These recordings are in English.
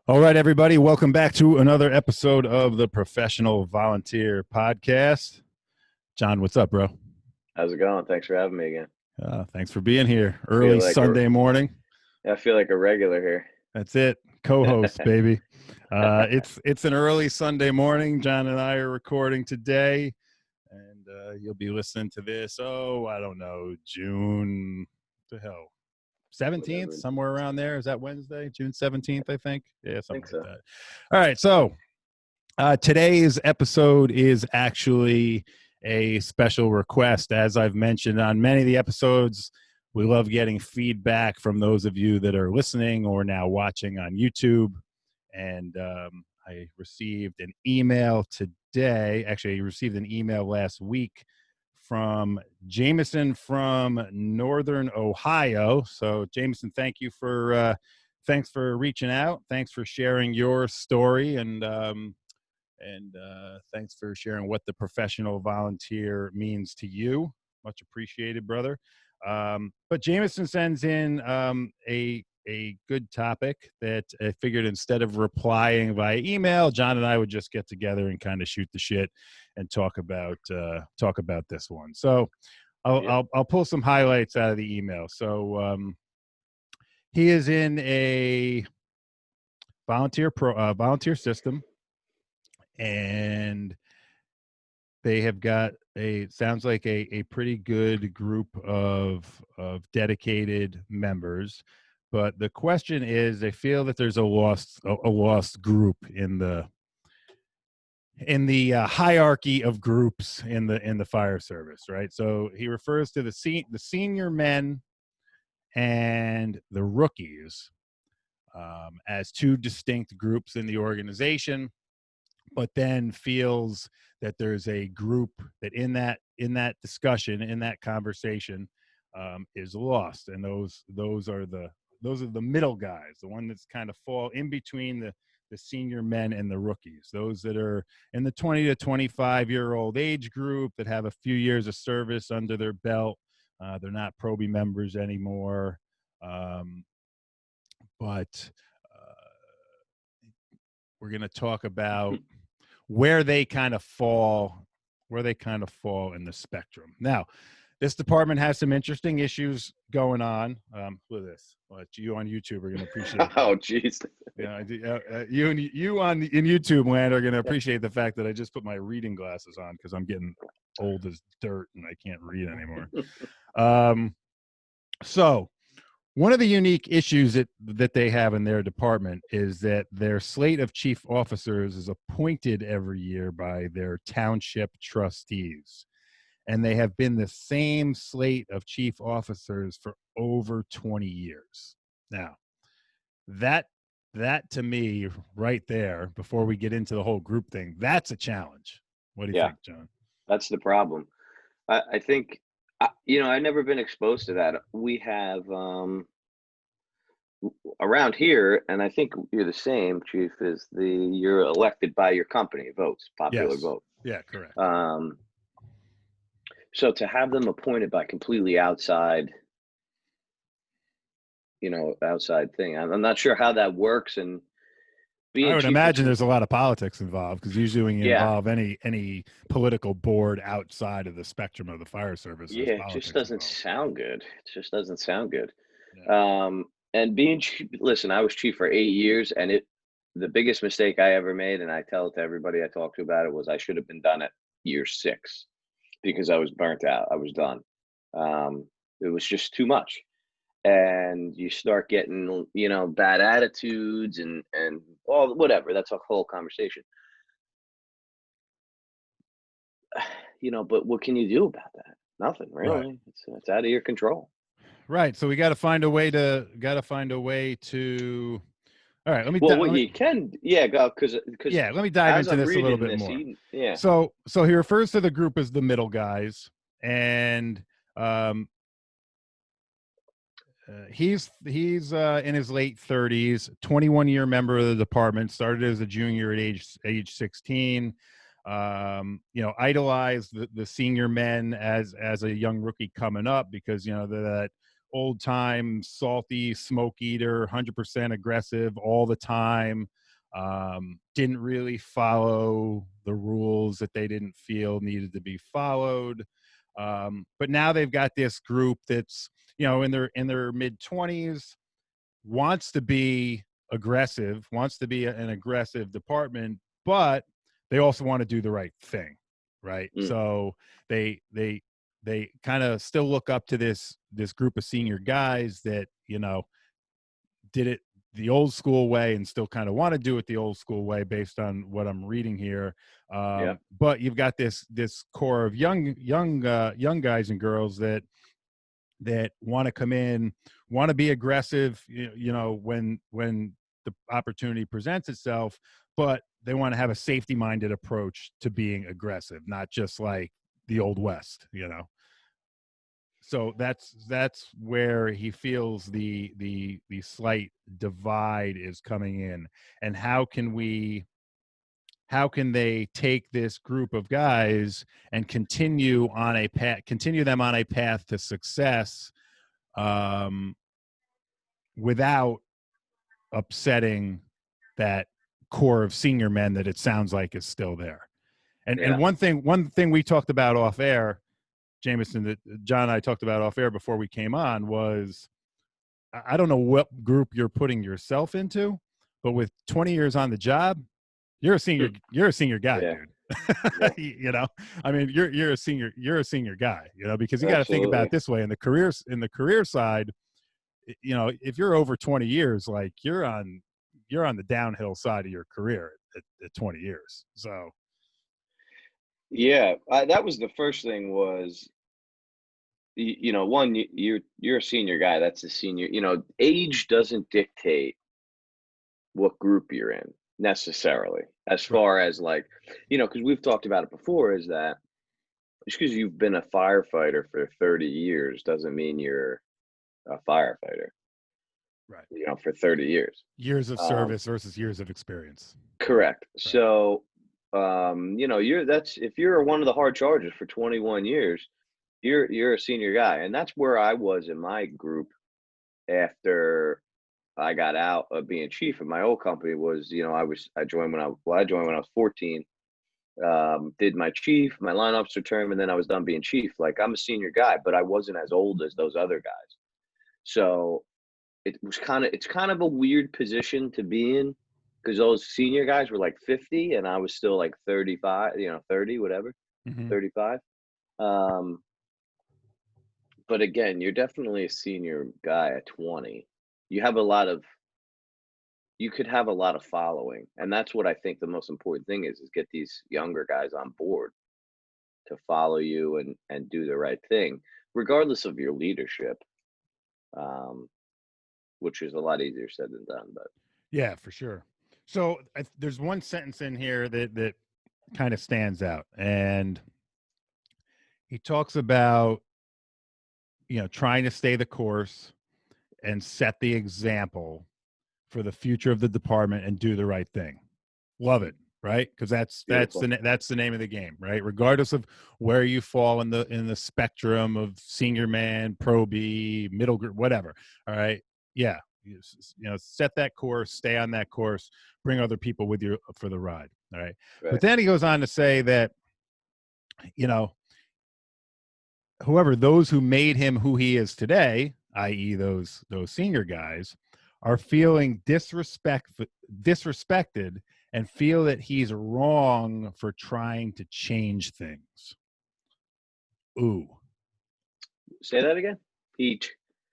All right, everybody, welcome back to another episode of the Professional Volunteer Podcast. John, what's up, bro? How's it going? Thanks for having me again. Thanks for being here. I feel Early like a Sunday morning. I feel like a regular here. That's it. Co-host, baby. It's an early Sunday morning. John and I are recording today, and you'll be listening to this. Oh, I don't know, June. What the hell? 17th, Whatever. somewhere around there. Is that Wednesday? June 17th, I think. Yeah, I something think like so. that. All right, so today's episode is actually a special request. As I've mentioned on many of the episodes, we love getting feedback from those of you that are listening or now watching on YouTube. And I received an email today. Actually, I received an email last week from Jameson from Northern Ohio. So, Jameson, thanks for reaching out. Thanks for sharing your story, and thanks for sharing what the professional volunteer means to you. Much appreciated, brother. But Jameson sends in a good topic that I figured instead of replying via email, John and I would just get together and kind of shoot the shit and talk about this one. So Yep. I'll pull some highlights out of the email. So he is in a volunteer system, and they have got sounds like a pretty good group of dedicated members. But the question is, they feel that there's a lost group in the hierarchy of groups in the fire service, right? So he refers to the senior men and the rookies as two distinct groups in the organization, but then feels that there's a group that in that discussion, in that conversation, is lost, and those are the middle guys, the one that's kind of fall in between the senior men and the rookies, those that are in the 20 to 25-year-old age group that have a few years of service under their belt. They're not Proby members anymore, but we're going to talk about where they kind of fall in the spectrum. Now, this department has some interesting issues going on with this. But you on YouTube are going to appreciate Oh, that. jeez. Yeah, you in YouTube land are going to appreciate the fact that I just put my reading glasses on because I'm getting old as dirt and I can't read anymore. So one of the unique issues that they have in their department is that their slate of chief officers is appointed every year by their township trustees. And they have been the same slate of chief officers for over 20 years. Now, that to me right there, before we get into the whole group thing, that's a challenge. What do you Yeah, think, John? that's the problem. I think, I've never been exposed to that. We have around here, and I think you're the same, Chief. You're elected by your company votes, popular Yes. vote. Yeah, correct. So to have them appointed by completely outside, outside thing, I'm not sure how that works. And I being would chief of imagine some, there's a lot of politics involved, because usually when you yeah, involve any political board outside of the spectrum of the fire service, there's yeah, it just politics doesn't involved. sound good. It just doesn't sound good. Yeah. And being chief, listen, I was chief for 8 years, and the biggest mistake I ever made, and I tell it to everybody I talk to about it, was I should have been done at year 6 because I was burnt out. I was done. It was just too much. And you start getting, bad attitudes and all whatever. That's a whole conversation. But what can you do about that? Nothing Right. really. It's out of your control. Right. So we got to find a way to. All right. Well, what you can, yeah, go because Let me dive as into I'm this a little reading bit this, more. yeah, So he refers to the group as the middle guys, and he's in his late 30s, 21-year member of the department. Started as a junior at age 16. Idolized the senior men as a young rookie coming up, because they're that old time salty smoke eater, 100% aggressive all the time. Didn't really follow the rules that they didn't feel needed to be followed. But now they've got this group that's, in their mid-20s, wants to be aggressive, wants to be an aggressive department, but they also want to do the right thing, right? So they kind of still look up to this group of senior guys that did it the old school way and still kind of want to do it the old school way based on what I'm reading here. But you've got this core of young guys and girls that want to come in, want to be aggressive, when the opportunity presents itself, but they want to have a safety minded approach to being aggressive, not just like the old West, So that's where he feels the slight divide is coming in. And how can they take this group of guys and continue them on a path to success, without upsetting that core of senior men that it sounds like is still there. And one thing we talked about off air, Jameson, that John and I talked about off air before we came on, was I don't know what group you're putting yourself into, but with 20 years on the job, you're a senior guy, dude. I mean, you're a senior guy, because you got to think about it this way. In the career side, if you're over 20 years, like you're on the downhill side of your career at 20 years. So that was the first thing was, one, you're a senior guy. That's a senior. Age doesn't dictate what group you're in necessarily, as far as like, because we've talked about it before, is that just because you've been a firefighter for 30 years doesn't mean you're a firefighter. Right. For 30 years. Years of service versus years of experience. Correct. Right. So, if you're one of the hard charges for 21 years, you're a senior guy. And that's where I was in my group after I got out of being chief of my old company. Was, I joined when I was 14, did my line officer term, and then I was done being chief. Like, I'm a senior guy, but I wasn't as old as those other guys. So it's kind of a weird position to be in, because those senior guys were like 50 and I was still like 35, 30, whatever, 35. But again, you're definitely a senior guy at 20. You could have a lot of following. And that's what I think the most important thing is get these younger guys on board to follow you and do the right thing, regardless of your leadership. Which is a lot easier said than done, but yeah, for sure. So there's one sentence in here that kind of stands out, and he talks about, trying to stay the course and set the example for the future of the department and do the right thing. Love it. Right. Because that's the name of the game, right? Regardless of where you fall in the spectrum of senior man, pro B, middle group, whatever. All right. Yeah. Set that course, stay on that course, bring other people with you for the ride. All right. But then he goes on to say that, those who made him who he is today, i.e. those senior guys, are feeling disrespected and feel that he's wrong for trying to change things. Ooh. Say that again.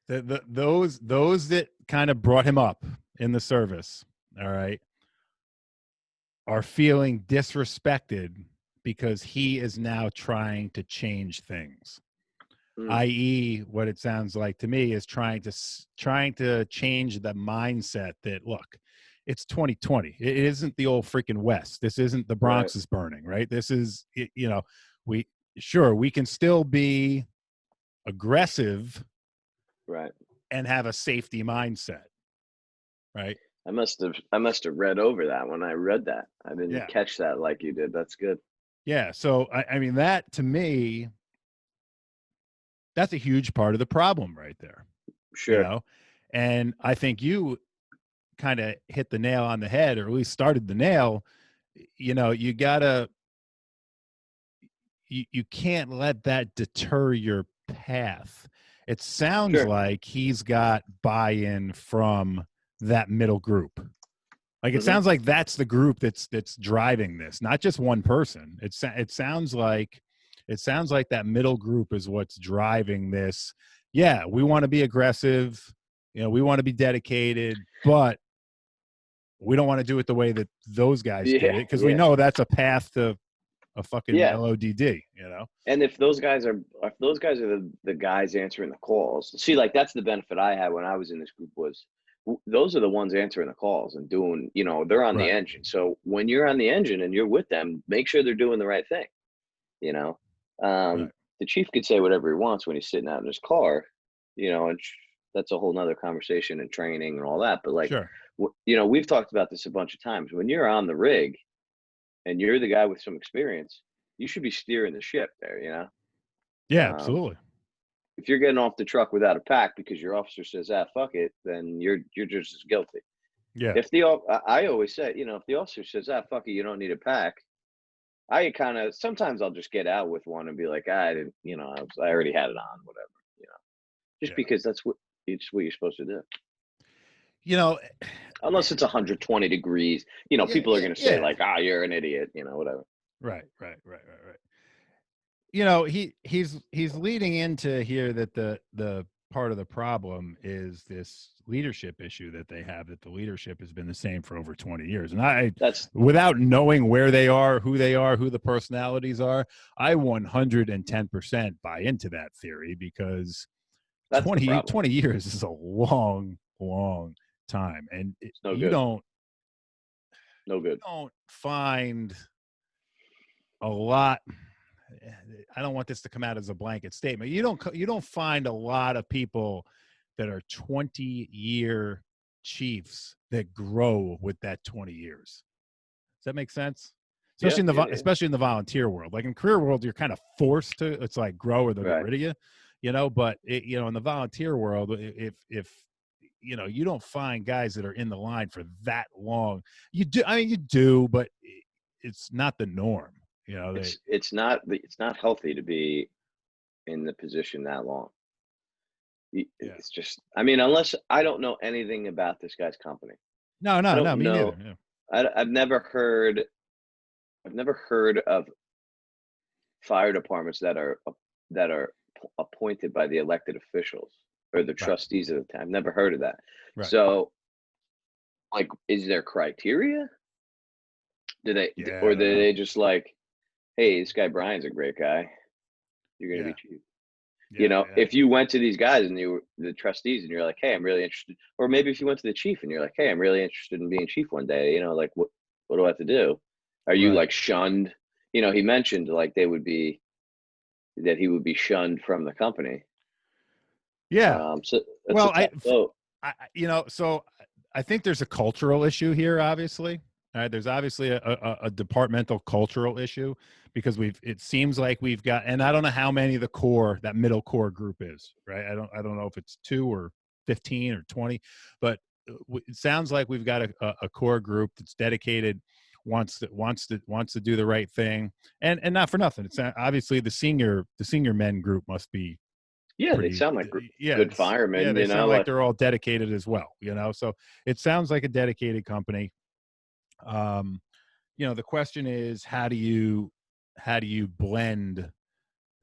Those that kind of brought him up in the service, all right, are feeling disrespected because he is now trying to change things. I.e., what it sounds like to me is trying to change the mindset that, look, it's 2020. It isn't the old freaking West. This isn't the Bronx is burning, right? This is, we can still be aggressive, right, and have a safety mindset, right? I must have read over that when I read that. I didn't catch that like you did. That's good. Yeah. So I mean, that to me, that's a huge part of the problem right there. Sure. And I think you kind of hit the nail on the head, or at least started the nail. You gotta, you can't let that deter your path. It sounds Sure. like he's got buy-in from that middle group. Like, it Hmm. sounds like that's the group that's driving this, not just one person. It sounds like that middle group is what's driving this. Yeah, we want to be aggressive, we want to be dedicated, but we don't want to do it the way that those guys did Yeah. it, because we Yeah. know that's a path to a fucking Yeah. LODD. And if those guys are the guys answering the calls, see, like that's the benefit I had when I was in this group was those are the ones answering the calls and doing, they're on the Right. engine. So when you're on the engine and you're with them, make sure they're doing the right thing. You know, Right. the chief could say whatever he wants when he's sitting out in his car, and that's a whole nother conversation and training and all that. But like, Sure. we've talked about this a bunch of times. When you're on the rig and you're the guy with some experience, you should be steering the ship there. Yeah, Um, absolutely. if you're getting off the truck without a pack because your officer says, "Ah, fuck it," then you're just as guilty. Yeah. If I always say, if the officer says, "Ah, fuck it, you don't need a pack," I kind of sometimes I'll just get out with one and be like, "Ah, I didn't, I already had it on, whatever," just Yeah. because it's what you're supposed to do. You know, Unless it's 120 degrees, yeah, people are yeah, going to say yeah. like, "Ah, you're an idiot," whatever. Right, right, right, right, right. He's leading into here that the part of the problem is this leadership issue that they have, that the leadership has been the same for over 20 years. And I, That's without knowing where they are, who the personalities are, I 110% buy into that theory, because that's the problem. 20 years is a long, long time. And It's no you good. don't, No you good. don't find a lot. I don't want this to come out as a blanket statement. You don't find a lot of people that are 20-year chiefs that grow with that 20 years. Does that make sense? Yeah, yeah, yeah. Especially in the volunteer world. Like in career world, you're kind of forced to. It's like grow or they'll get Right. rid of you. But in the volunteer world, if you don't find guys that are in the line for that long. You do. I mean, you do, but it's not the norm. They. It's not healthy to be in the position that long. Yeah. It's just, I mean, unless I don't know anything about this guy's company. No, I no, no, don't me neither. know. Yeah. I've never heard of fire departments that are appointed by the elected officials or the Right. trustees of the town. I've never heard of that. Right. So, like, is there criteria? Or Yeah, I don't do know. they just like, hey, this guy Brian's a great guy. You're going to be Yeah. chief. Yeah, yeah. If you went to these guys and you were the trustees and you're like, hey, I'm really interested, or maybe if you went to the chief and you're like, hey, I'm really interested in being chief one day, like what do I have to do? Are you Right. like shunned? He mentioned like that he would be shunned from the company. Yeah. So that's a Well, tough vote. so I think there's a cultural issue here, obviously. All right, there's obviously a departmental cultural issue, because it seems like we've got, and I don't know how many that middle core group is, right? I don't know if it's 2 or 15 or 20, but it sounds like we've got a core group that's dedicated, wants to do the right thing, and not for nothing. It's obviously the senior men group must be Yeah, they pretty. sound like Yeah, good firemen, they sound like like they're all dedicated as well. So it sounds like a dedicated company. um the question is, how do you blend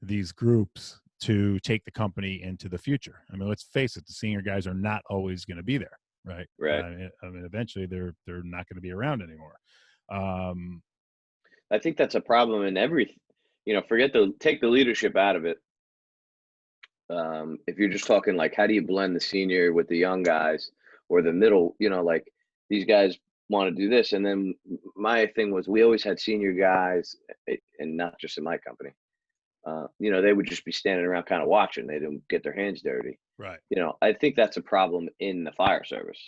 these groups to take the company into the future? I mean, let's face it, the senior guys are not always going to be there, right? right. I mean, eventually they're not going to be around anymore. um I think that's a problem in every. Take the leadership out of it. If you're just talking like how do you blend the senior with the young guys or the middle, like these guys want to do this. And then my thing was we always had senior guys, and not just in my company. They would just be standing around kind of watching. They didn't get their hands dirty. right. I think that's a problem in the fire service.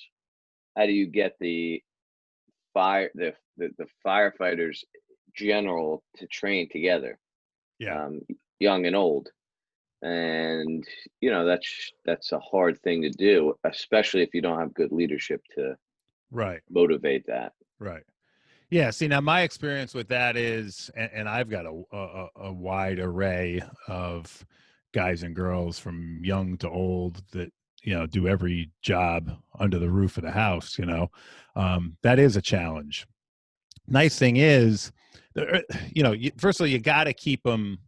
How do you get the firefighters general to train together, Yeah. um, young and old? And that's a hard thing to do, especially if you don't have good leadership to Right. motivate that. Right. Yeah. See, now my experience with that is, and I've got a wide array of guys and girls from young to old that, do every job under the roof of the house, that is a challenge. Nice thing is, first of all, you got to keep them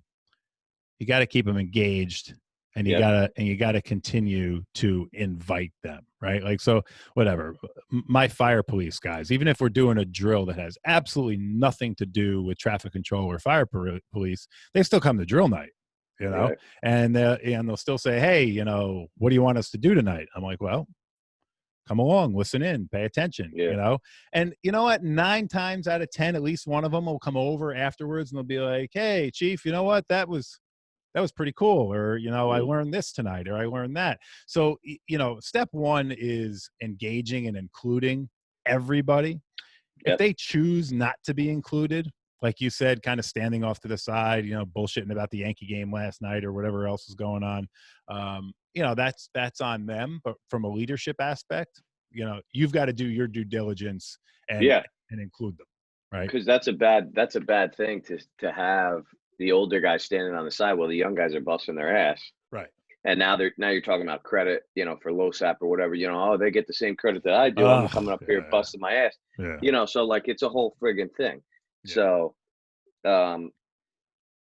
engaged, and Yep. you got to continue to invite them, right? Like, so whatever, my fire police guys, even if we're doing a drill that has absolutely nothing to do with traffic control or fire police, they still come to drill night, Right. and they'll still say, hey, what do you want us to do tonight? I'm like, well, come along, listen in, pay attention, Yeah. And you know what? 9 times out of 10, at least one of them will come over afterwards and they'll be like, hey, chief, you know what? That was pretty cool. Or, I Mm. learned this tonight, or I learned that. So, step one is engaging and including everybody. If Yep. they choose not to be included, like you said, kind of standing off to the side, bullshitting about the Yankee game last night or whatever else is going on, that's on them. But from a leadership aspect, you've got to do your due diligence and Yeah. include them, right? Because that's a bad thing to have the older guys standing on the side while the young guys are busting their ass. Right. And now you're talking about credit, for LoSAP or whatever, oh, they get the same credit that I do. I'm Oh, coming up here yeah, busting my ass. yeah, So like it's a whole friggin' thing. yeah. So um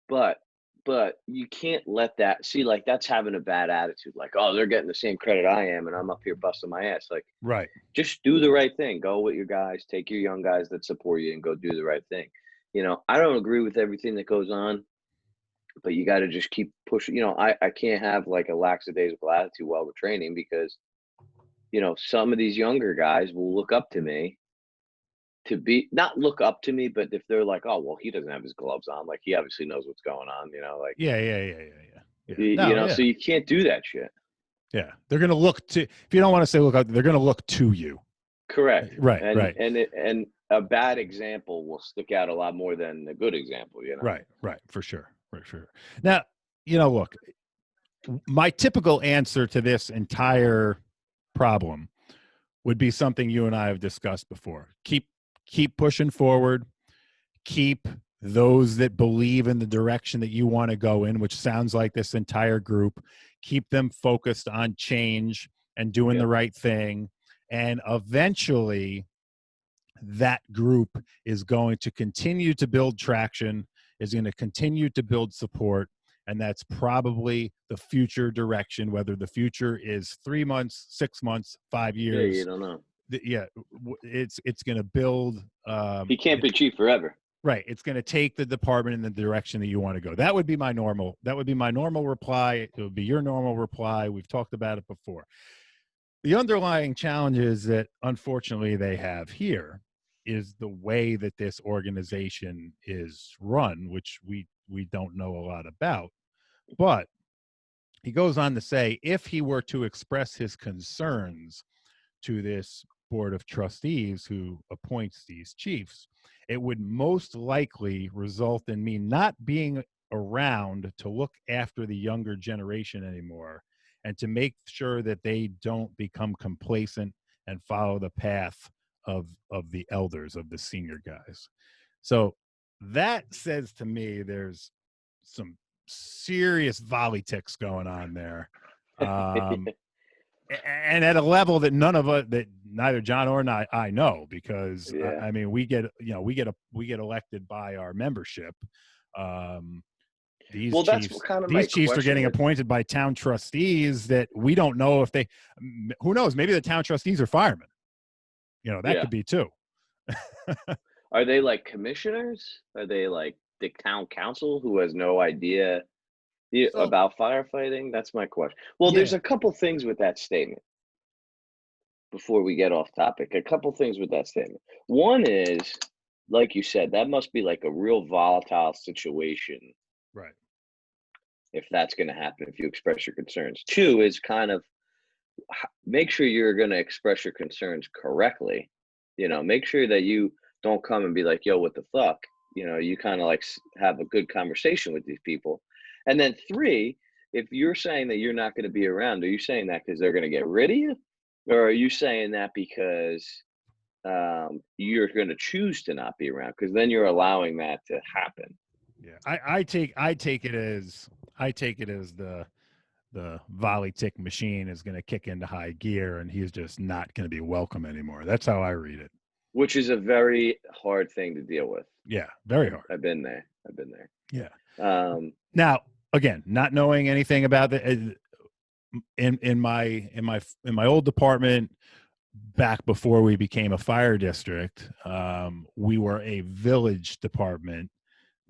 but you can't let that see, like, that's having a bad attitude. Like, oh, they're getting the same credit I am and I'm up here busting my ass. Like, Right. just do the right thing. Go with your guys, take your young guys that support you and go do the right thing. I don't agree with everything that goes on, but you got to just keep pushing. I can't have like a lackadaisical attitude while we're training because, some of these younger guys will look up to me to be not look up to me, but if they're like, oh, well, he doesn't have his gloves on, like he obviously knows what's going on, like, Yeah, yeah, yeah, yeah, yeah. Yeah. No, so yeah. you can't do that shit. Yeah. They're going to look to, if you don't want to say look out, they're going to look to you. Correct. Right, And right, and a bad example will stick out a lot more than a good example, right, right, for sure, for sure. Now, look, my typical answer to this entire problem would be something you and I have discussed before. Keep pushing forward. Keep those that believe in the direction that you want to go in, which sounds like this entire group, keep them focused on change and doing the Yep. right thing. And eventually that group is going to continue to build traction, is going to continue to build support. And that's probably the future direction, whether the future is 3 months, 6 months, 5 Yeah, you years. don't know. Yeah, it's going to build. He can't be chief forever. Right. It's going to take the department in the direction that you want to go. That would be my normal. That would be my normal reply. It would be your normal reply. We've talked about it before. The underlying challenges that unfortunately they have here is the way that this organization is run, which we don't know a lot about. But he goes on to say, if he were to express his concerns to this board of trustees who appoints these chiefs, it would most likely result in me not being around to look after the younger generation anymore and to make sure that they don't become complacent and follow the path of the elders, of the senior guys. So that says to me there's some serious volley ticks going on there. And at a level that none of us, that neither John or I know, because Yeah. I mean, we get elected by our membership. Well, that's what kind of my These chiefs are question getting is. appointed by town trustees that we don't know if they, who knows, maybe the town trustees are firemen, that Yeah. could be too. Are they like commissioners? Are they like the town council who has no idea So about firefighting? That's my question. Well, there's yeah, a couple things with that statement before we get off topic. A couple things with that statement. One is, like you said, that must be like a real volatile situation right, if that's going to happen, if you express your concerns. Two is kind of make sure you're going to express your concerns correctly. Make sure that you don't come and be like, yo, what the fuck? You kind of like have a good conversation with these people. And then three, if you're saying that you're not going to be around, are you saying that because they're going to get rid of you, or are you saying that because you're going to choose to not be around? Because then you're allowing that to happen. Yeah, I take it as the volley tick machine is going to kick into high gear and he's just not going to be welcome anymore. That's how I read it. Which is a very hard thing to deal with. Yeah, very hard. I've been there. I've been there. Yeah. Now, again, not knowing anything about the in my old department back before we became a fire district, we were a village department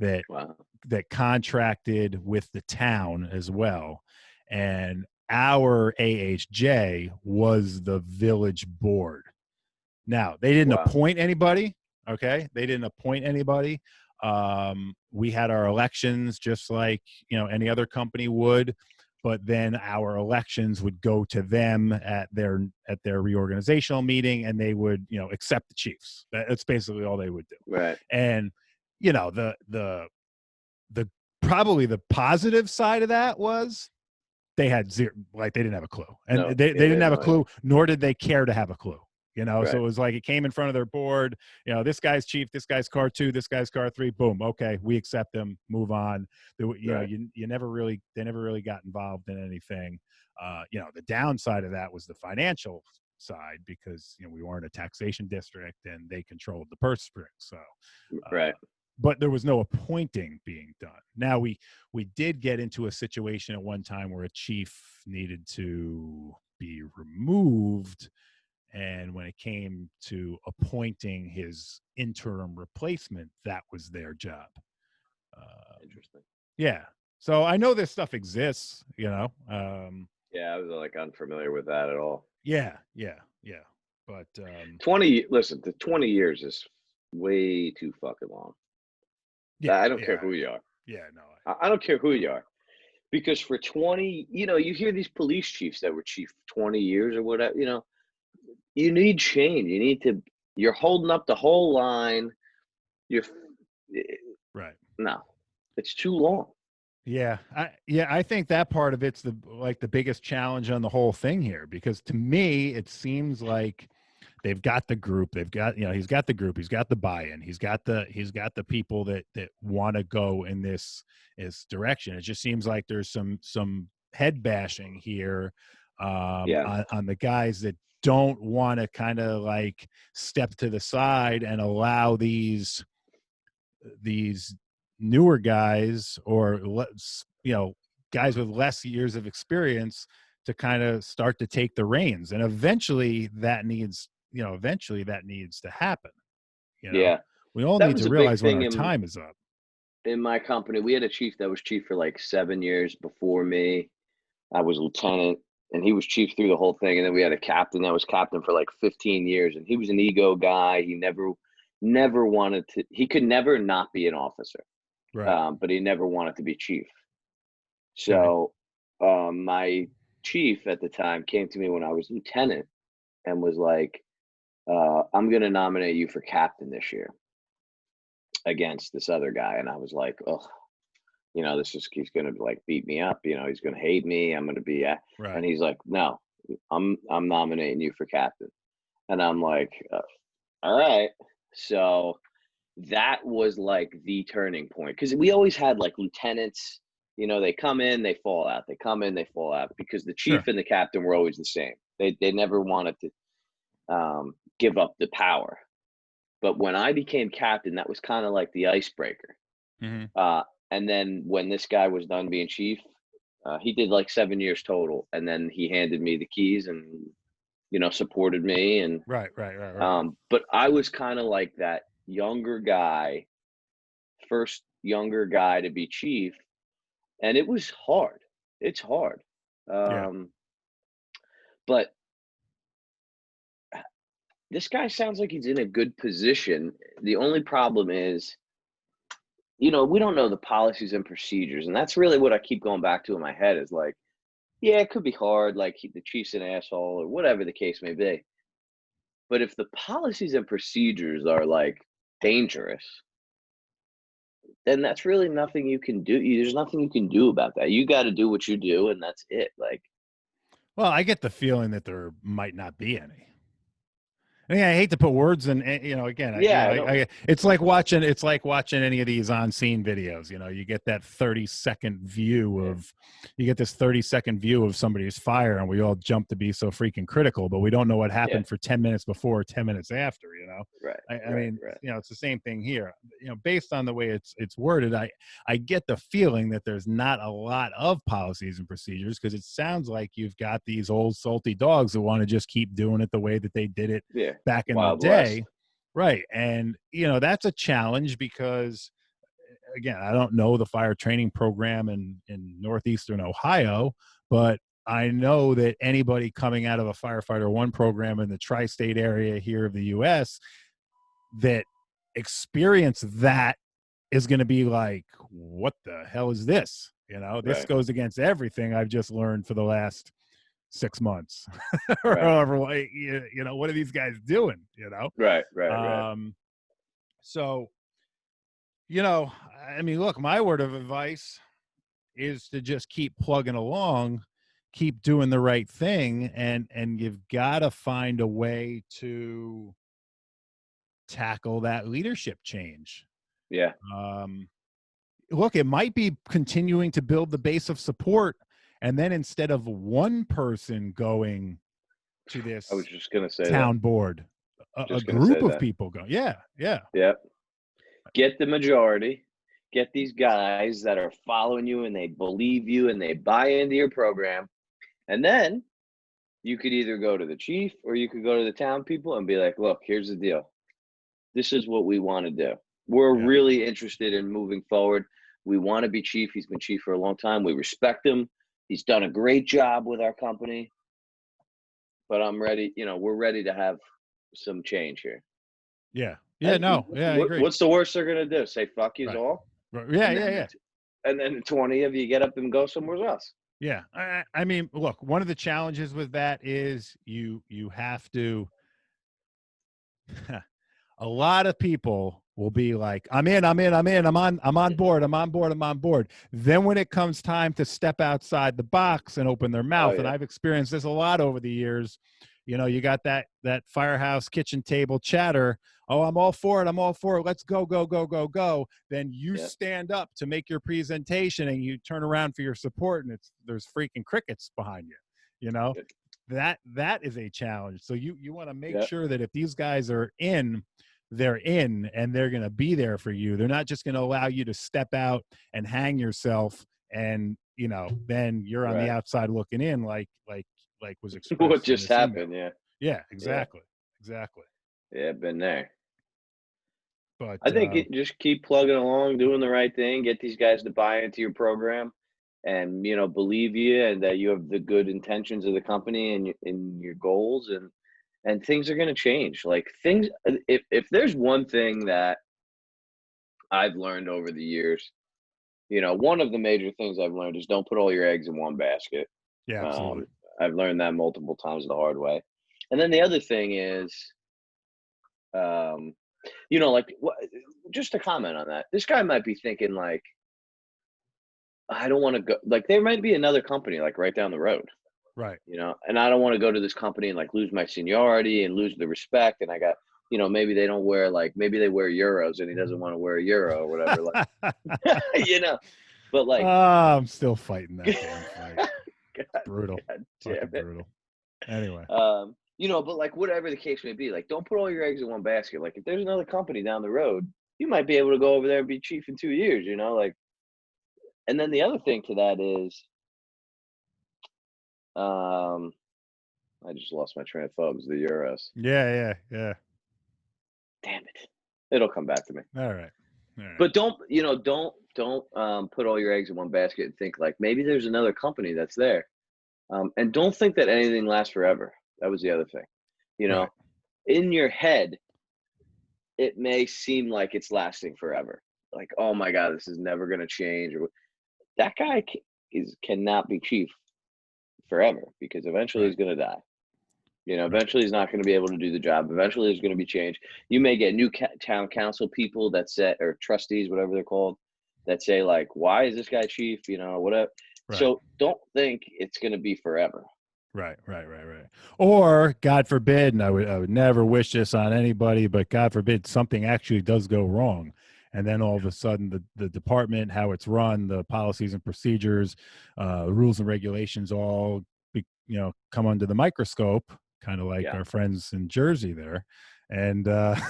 that wow. that contracted with the town as well, and our AHJ was the village board. Now, they didn't appoint anybody. Okay. They didn't appoint anybody. We had our elections just like, any other company would, but then our elections would go to them at their reorganizational meeting, and they would, accept the chiefs. That's basically all they would do. Right. And, the probably the positive side of that was they had zero, like they didn't have a clue, and they didn't have a clue, nor did they care to have a clue. Right. So it was like it came in front of their board. This guy's chief, this guy's car 2, this guy's car 3. Boom, okay, we accept them, move on. You never really, they never really got involved in anything. The downside of that was the financial side, because we weren't a taxation district and they controlled the purse strings. So, right. But there was no appointing being done. Now we did get into a situation at one time where a chief needed to be removed. And when it came to appointing his interim replacement, that was their job. Interesting. Yeah. So I know this stuff exists, Yeah, I was like unfamiliar with that at all. Yeah. But 20 years is way too fucking long. Yeah, I don't care who you are. Yeah, no. I don't care who you are. Because for 20, you hear these police chiefs that were chief 20 years or whatever, you need change. You're holding up the whole line. Right. No, it's too long. Yeah. I think that part of it's the biggest challenge on the whole thing here, because to me, it seems like they've got the group, he's got the group, he's got the buy-in, he's got the people that want to go in this direction. It just seems like there's some head bashing here on the guys that don't want to kind of like step to the side and allow these newer guys, or guys with less years of experience, to kind of start to take the reins. And eventually that needs to happen. We all need to realize when our time is up. In my company, we had a chief that was chief for like 7 years before me. I was lieutenant, and he was chief through the whole thing. And then we had a captain that was captain for like 15 years, and he was an ego guy. He never wanted to. He could never not be an officer, right? But he never wanted to be chief. So my chief at the time came to me when I was lieutenant and was like, I'm going to nominate you for captain this year against this other guy. And I was like, oh, he's going to like beat me up. He's going to hate me. I'm going to be, right. And he's like, no, I'm nominating you for captain. And I'm like, all right. So that was like the turning point, because we always had like lieutenants, they come in, they fall out. They come in, they fall out, because the chief and the captain were always the same. They never wanted to give up the power. But when I became captain, that was kind of like the icebreaker. Mm-hmm. And then when this guy was done being chief, he did like 7 years total. And then he handed me the keys and, supported me. And right. But I was kind of like that first younger guy to be chief. And it was hard. It's hard. But this guy sounds like he's in a good position. The only problem is, we don't know the policies and procedures. And that's really what I keep going back to in my head, is like, yeah, it could be hard. Like the chief's an asshole or whatever the case may be. But if the policies and procedures are like dangerous, and that's really nothing you can do. There's nothing you can do about that. You got to do what you do, and that's it. Like, Well, I get the feeling that there might not be any. I mean, I hate to put words in, again, yeah, I don't. it's like watching any of these on scene videos. You get that 30-second view Yeah, of, you get this 30-second view of somebody's fire, and we all jump to be so freaking critical, but we don't know what yeah, happened for 10 minutes before, 10 minutes after. right, I right, mean, right. it's the same thing here. Based on the way it's worded, I get the feeling that there's not a lot of policies and procedures, because it sounds like you've got these old salty dogs that want to just keep doing it the way that they did it Yeah, back in the Wild West. day. Right. And, that's a challenge because, again, I don't know the fire training program in Northeastern Ohio, but I know that anybody coming out of a firefighter one program in the tri-state area here of the US that experience that is going to be like, what the hell is this? This Right, goes against everything I've just learned for the last 6 months or right, however, what are these guys doing? right, right, right. Um, so, I mean, look, my word of advice is to just keep plugging along, keep doing the right thing. And you've got to find a way to tackle that leadership change. Yeah, Um, Look, it might be continuing to build the base of support. And then instead of one person going to I was this just gonna say that. town board, a Just gonna say group of that. people go. Yeah. Yeah. Yeah, get the majority. Get these guys that are following you and they believe you and they buy into your program, and then you could either go to the chief or you could go to the town people and be like, "Look, here's the deal. This is what we want to do. We're Yeah. really interested in moving forward. We want to be chief. He's been chief for a long time. We respect him. He's done a great job with our company, but I'm ready. We're ready to have some change here." Yeah. Yeah. And No. Yeah. I agree. what's the worst they're gonna do? Say fuck you Right. all, Right. Yeah. and Yeah. then Yeah. and then 20 of you get up and go somewhere else. Yeah. I mean, look, one of the challenges with that is you have to, a lot of people will be like, I'm in, I'm on board, I'm on board, I'm on board. Then when it comes time to step outside the box and open their Oh mouth, and yeah, I've experienced this a lot over the years, you got that firehouse kitchen table chatter. Oh, I'm all for it. I'm all for it. Let's go, go, go, go, go. Then you yeah, stand up to make your presentation and you turn around for your support, and there's freaking crickets behind you. You know, good. that is a challenge. So you want to make Yeah, sure that if these guys are in, they're in, and they're going to be there for you. They're not just going to allow you to step out and hang yourself, and then you're on the right. outside looking in, like was What expressed in just this email. happened? Yeah, Yeah, yeah, exactly. yeah. Been there. But I think just keep plugging along, doing the right thing. Get these guys to buy into your program, and believe you, and that you have the good intentions of the company and in your goals, and things are going to change. Like things, if there's one thing that I've learned over the years, one of the major things I've learned is don't put all your eggs in one basket. yeah, absolutely. Um, I've learned that multiple times the hard way. And then the other thing is, um, like just to comment on that, this guy might be thinking like, I don't want to go. Like there might be another company like right down the road, Right. and I don't want to go to this company and like lose my seniority and lose the respect. And I got, maybe they don't wear maybe they wear euros and he doesn't want to wear a euro or whatever. Like, but like, I'm still fighting that damn fight. God, Brutal. God Fucking damn it. brutal. Anyway. But like whatever the case may be, like don't put all your eggs in one basket. Like if there's another company down the road, you might be able to go over there and be chief in 2 years, like. And then the other thing to that is, I just lost my train of thought. It was the euros. Yeah. Damn it. It'll come back to me. All right. All right. But don't put all your eggs in one basket and think like maybe there's another company that's there. And don't think that anything lasts forever. That was the other thing. Right. In your head, it may seem like it's lasting forever. Like, oh my God, this is never going to change. Or that guy cannot be chief forever because eventually Right. he's going to die. Right. Eventually he's not going to be able to do the job. Eventually there's going to be change. You may get new town council people that set, or trustees, whatever they're called, that say like, why is this guy chief? Whatever. Right. So don't think it's going to be forever. Right. Or God forbid, and I would never wish this on anybody, but God forbid something actually does go wrong. And then all of a sudden the department, how it's run, the policies and procedures, rules and regulations all come under the microscope, kind of like Yeah. our friends in Jersey there. And Yeah.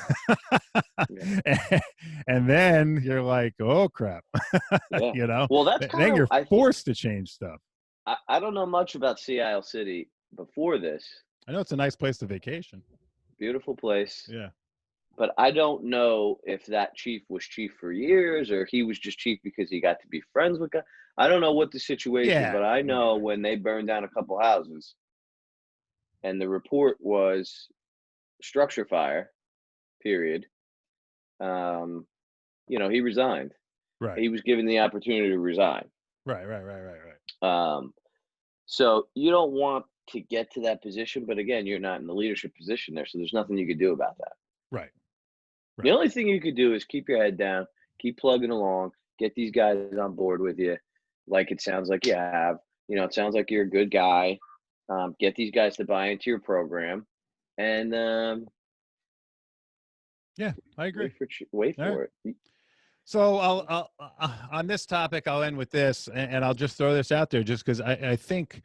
and then you're like, oh crap. Yeah. Well, that's kind Then of, you're forced to change stuff. I don't know much about Sea Isle City before this. I know it's a nice place to vacation. Beautiful place. Yeah. But I don't know if that chief was chief for years or he was just chief because he got to be friends with guys. I don't know what the situation, Yeah. but I know Right. when they burned down a couple houses and the report was structure fire, period. Um, he resigned. Right. He was given the opportunity to resign. Right. Um, so you don't want to get to that position, but again, you're not in the leadership position there, so there's nothing you could do about that. Right. The only thing you could do is keep your head down, keep plugging along, get these guys on board with you, like it sounds like you have. It sounds like you're a good guy. Get these guys to buy into your program, and Yeah, I agree. wait All right. for it. So I'll on this topic, I'll end with this, and I'll just throw this out there, just because I think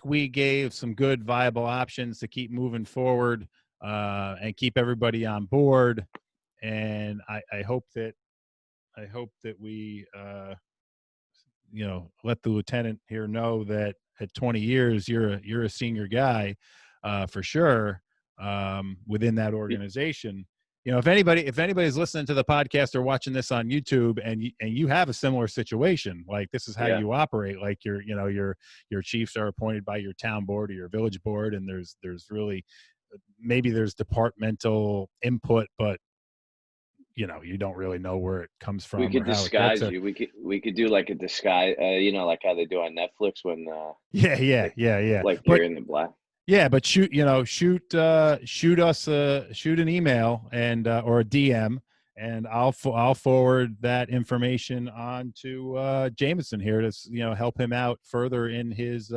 we gave some good viable options to keep moving forward, and keep everybody on board. And I hope that we let the lieutenant here know that at 20 years you're a senior guy, for sure, within that organization. If anybody's listening to the podcast or watching this on YouTube, and you have a similar situation, like this is how Yeah, you operate, like your chiefs are appointed by your town board or your village board, and there's really, maybe there's departmental input, but you don't really know where it comes we from or could how it gets disguise there. you. We could do like a disguise. Like how they do on Netflix when Yeah, they, yeah. like But you're in the black. yeah, but shoot us shoot an email, and or a DM, and I'll forward that information on to Jameson here to help him out further in his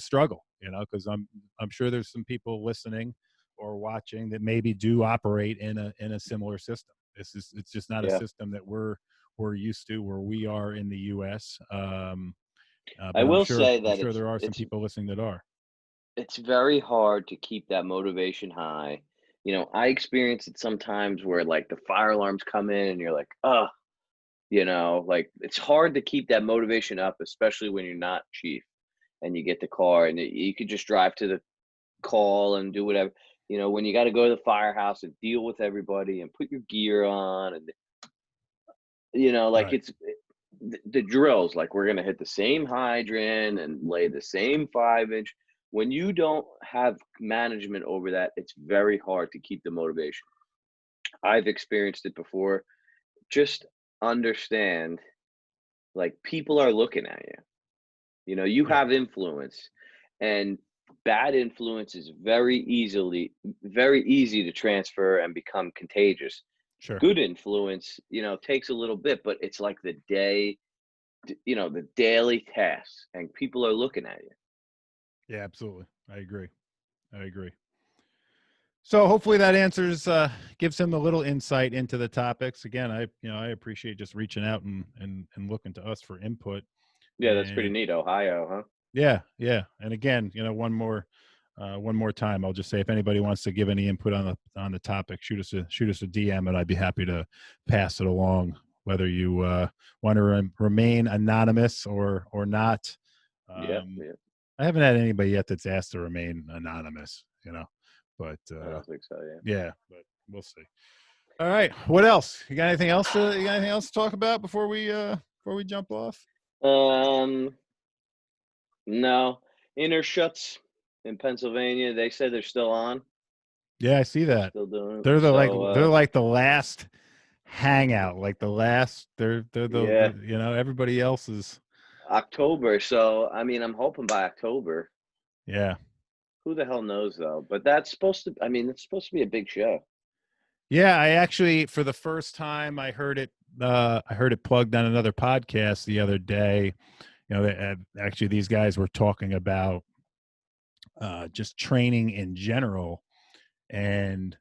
struggle. Because I'm sure there's some people listening or watching that maybe do operate in a similar system. It's just not a Yeah, system that we're used to where we are in the U.S. I But will say I'm that sure it's there are some it's people listening that are. it's very hard to keep that motivation high. I experience it sometimes where like the fire alarms come in and you're like, oh, like it's hard to keep that motivation up, especially when you're not chief and you get the car and you could just drive to the call and do whatever. When you got to go to the firehouse and deal with everybody and put your gear on and like Right. it's the drills, like we're gonna hit the same hydrant and lay the same 5 inch. When you don't have management over that, it's very hard to keep the motivation. I've experienced it before. Just understand, like people are looking at you. You Yeah. have influence, and bad influence is very easy to transfer and become contagious. Sure. Good influence, takes a little bit, but it's like the daily tasks, and people are looking at you. Yeah, absolutely. I agree. So hopefully that answers, gives him a little insight into the topics. Again, I appreciate just reaching out and looking to us for input. Yeah, that's pretty And neat. Ohio, huh? yeah. And again, one more time, I'll just say, if anybody wants to give any input on the topic, shoot us a DM, and I'd be happy to pass it along, whether you want to remain anonymous or not. Yeah, Um, yeah. I haven't had anybody yet that's asked to remain anonymous, but I don't think so. Yeah. yeah, but we'll see. All right, what else? You got anything else to talk about before we jump off? Um, no. Intershoots in Pennsylvania. They said they're still on. Yeah, I see They're that. still doing it. They're So like the last hangout, like the last. They're yeah, everybody else is. October. So I mean, I'm hoping by October. Yeah, Who the hell knows though? But that's supposed to. I mean, it's supposed to be a big show. Yeah, I actually, for the first time, I heard it. I heard it plugged on another podcast the other day. Actually, these guys were talking about just training in general, and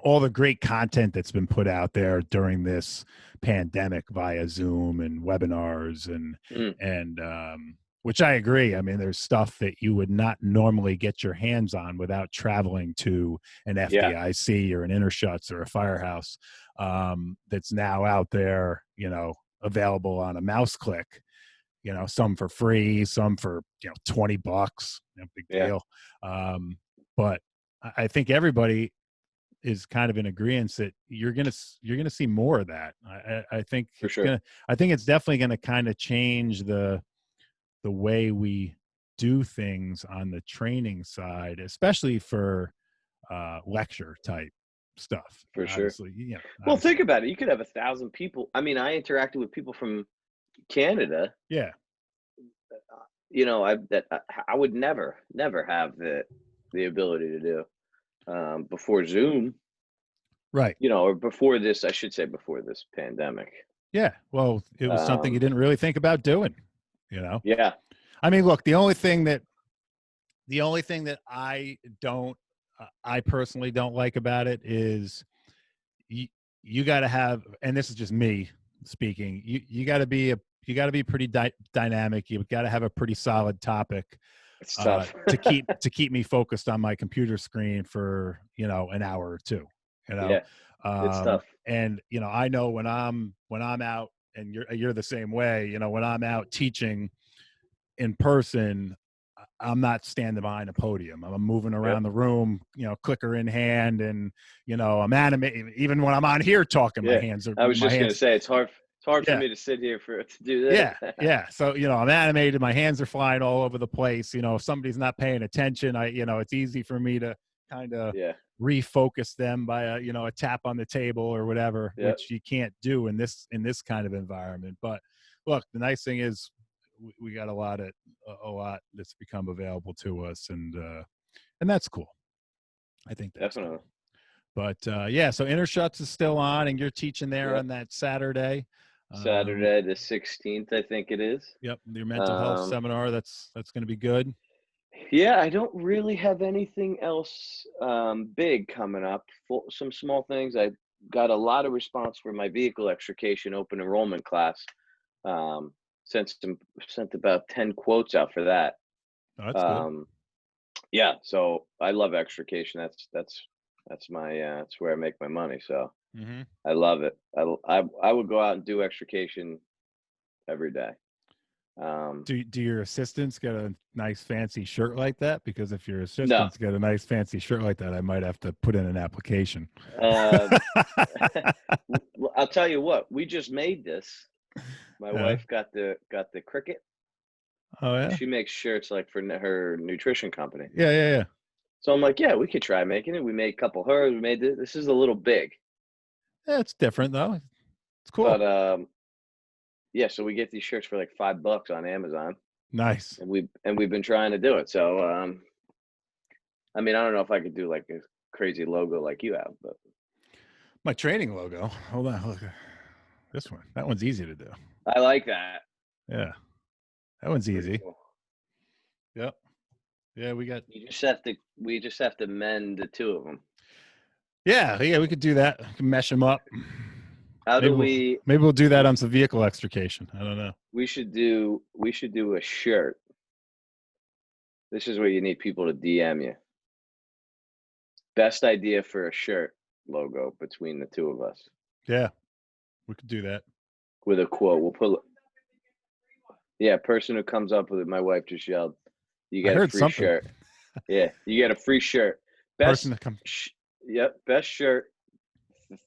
all the great content that's been put out there during this pandemic via Zoom and webinars Mm, and which I agree. I mean, there's stuff that you would not normally get your hands on without traveling to an yeah, FDIC or an Interschutz or a firehouse, that's now out there, available on a mouse click. Some for free, some for $20, big yeah, deal. But I think everybody is kind of in agreement that you're gonna see more of that. I think for sure, it's definitely gonna kind of change the way we do things on the training side, especially for lecture type stuff. for sure. Obviously, Well, think obviously, about it. You could have 1,000 people. I mean, I interacted with people from Canada. yeah, I would never have the ability to do before Zoom. right, Or before this, I should say, before this pandemic. yeah. Well, it was something you Um, didn't really think about doing. You know, yeah, I mean, look, the only thing that I personally don't like about it is you got to have, and this is just me speaking. You got to be pretty dynamic. You've got to have a pretty solid topic it's tough. to keep me focused on my computer screen for an hour or two. You know, Yeah, it's tough. and I know when I'm out, and you're the same way. When I'm out teaching in person, I'm not standing behind a podium. I'm moving around Yep. the room, clicker in hand, and I'm animating. Even when I'm on here talking, my Yeah, hands are I was my just gonna hands. say it's hard. It's hard for Yeah, me to sit here to do yeah, this. yeah. So I'm animated. My hands are flying all over the place. If somebody's not paying attention, it's easy for me to kind of Yeah. refocus them by a tap on the table or whatever, Yep. which you can't do in this kind of environment. But look, the nice thing is we got a lot that's become available to us, and that's cool. I think that's Definitely. cool. But yeah, so Interschutz is still on, and you're teaching there Yep. on that Saturday. Um, Saturday the 16th, I think it is. yep, your mental health Um, seminar. That's going to be good. yeah, I don't really have anything else big coming up. Some small things. I got a lot of response for my vehicle extrication open enrollment class. Um, sent about 10 quotes out for that. Oh, that's good. Um, yeah, so I love extrication. That's where I make my money. So Hmm. I love it. I would go out and do extrication every day. Do your assistants get a nice fancy shirt like that? Because if your No, assistants get a nice fancy shirt like that, I might have to put in an application. uh, well, I'll tell you what. We just made this. My Yeah. wife got the cricket. Oh yeah. She makes shirts like for her nutrition company. Yeah. Yeah. Yeah. So I'm like, yeah, we could try making it. We made a couple hers. We made this. This is a little big, Yeah, it's different though. It's cool. but yeah. So we get these shirts for like $5 on Amazon, Nice. and we've been trying to do it. So I mean, I don't know if I could do like a crazy logo like you have, but My training logo. Hold on. Look. This one. That one's easy to do. I like that. Yeah. That one's Pretty easy. cool. Yep. Yeah, we got. We just have to mend the two of them. Yeah, yeah, we could do that. We can mesh them up. How Maybe do we'll we? maybe we'll do that on some vehicle extrication. I don't know. We should do a shirt. This is where you need people to DM you. Best idea for a shirt logo between the two of us Yeah, we could do that. with a quote. We'll put yeah, person who comes up with it. My wife just yelled, "You I get a heard free something. shirt." Yeah, you get a free shirt. Person Best, to come. yep, best shirt. All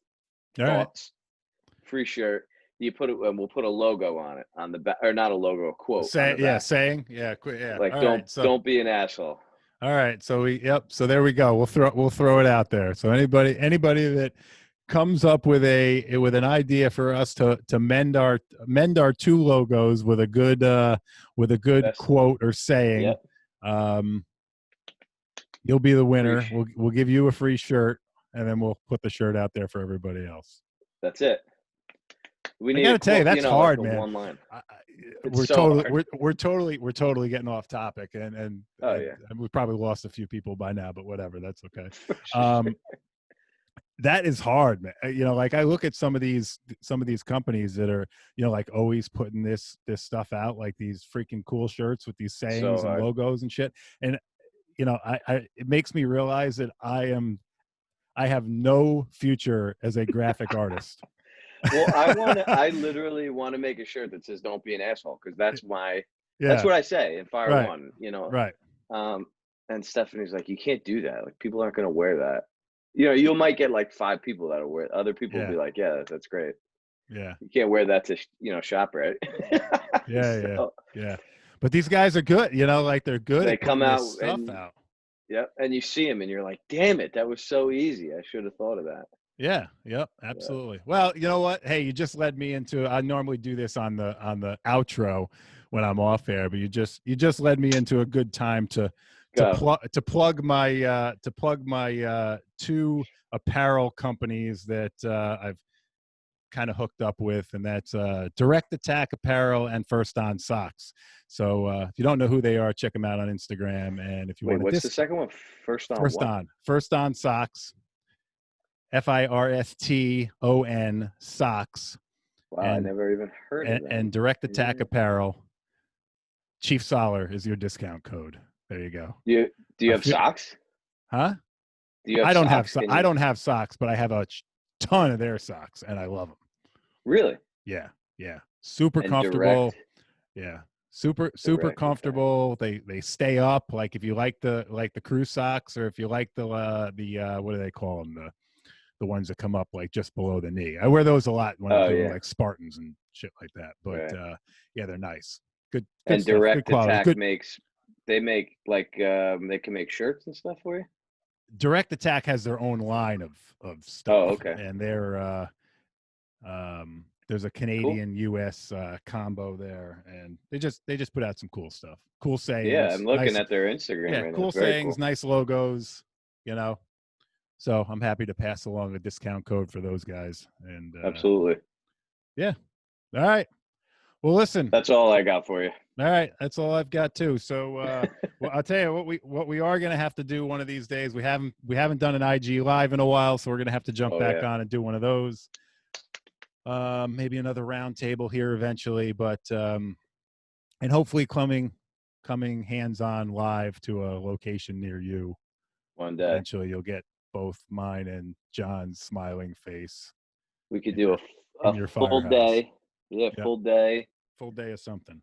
right. Thoughts. Free shirt. You put it, and we'll put a logo on it on the back, or not a logo, a quote on the back. Saying. Yeah, yeah. Like, All don't right. So don't be an asshole. all right. So there we go. We'll throw it out there. So anybody that comes up with an idea for us to mend our two logos with a good Best. quote or saying, Yep. um, you'll be the Free. winner. We'll give you a free shirt, and then we'll put the shirt out there for everybody else. That's it. We I need gotta tell you, that's hard, like man. one line. We're so totally we're totally getting off topic, and yeah, we probably lost a few people by now, but whatever, that's okay. for sure. That is hard, man. Like I look at some of these companies that are, like always putting this stuff out, like these freaking cool shirts with these sayings and logos and shit. And it makes me realize that I have no future as a graphic artist. Well, I literally want to make a shirt that says "Don't be an asshole" because that's what I say in Fire Right. One. Right. And Stephanie's like, you can't do that. Like, people aren't going to wear that. You might get like 5 people that'll wear it. Other people will be like, yeah, that's great. Yeah. You can't wear that to shop, right? Yeah. But these guys are good. Like they're good. They come out stuff out. Yeah, and you see them, and you're like, damn it, that was so easy. I should have thought of that. Yeah. Yep. Absolutely. Yeah. Well, you know what? Hey, you just led me into. I normally do this on the outro when I'm off air, but you just led me into a good time to plug my 2 apparel companies that I've kind of hooked up with, and that's Direct Attack Apparel and First On Socks. So if you don't know who they are, check them out on Instagram. And if you want, what's the second one? First On Socks. FIRSTON Socks. Wow, I never even heard of that. And Direct Attack Apparel. Chief Solar is your discount code. There you go. Do you have socks? Huh? I don't have socks, but I have a ton of their socks, and I love them. Really? Yeah. Super comfortable. Direct. Yeah. Super comfortable. Okay. They stay up. Like if you like the crew socks, or if you like the what do they call them? The ones that come up like just below the knee. I wear those a lot when I'm doing like Spartans and shit like that. But yeah, they're nice. Good and stuff. Direct Good Attack they make like they can make shirts and stuff for you. Direct Attack has their own line of stuff. Oh, okay. And they're there's a Canadian US combo there, and they just put out some cool stuff. Cool sayings. Yeah, I'm looking at their Instagram right now. Cool sayings, nice logos, So I'm happy to pass along a discount code for those guys. And absolutely. Yeah. All right. Well, listen. That's all I got for you. All right, that's all I've got too. So well, I'll tell you what we are going to have to do one of these days. We haven't done an IG live in a while, so we're going to have to jump back on and do one of those. Maybe another round table here eventually, but and hopefully coming hands-on live to a location near you. One day. Eventually you'll get both mine and John's smiling face. We could do a full day. Yeah, yep. Full day. Full day of something.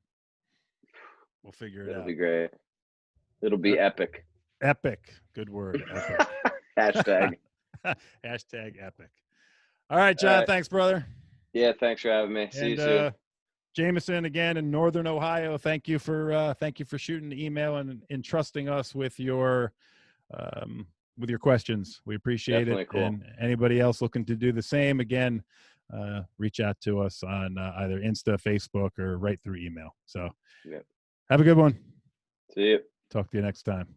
We'll figure it out. It'll be great. It'll be epic. Epic. Good word. Epic. Hashtag epic. All right, John. Thanks, brother. Yeah, thanks for having me. See you soon. Jameson again in Northern Ohio. Thank you for shooting the email and entrusting us with your questions. We appreciate Definitely it. Cool. And anybody else looking to do the same, again, reach out to us on either Insta, Facebook, or right through email. So have a good one. See you. Talk to you next time.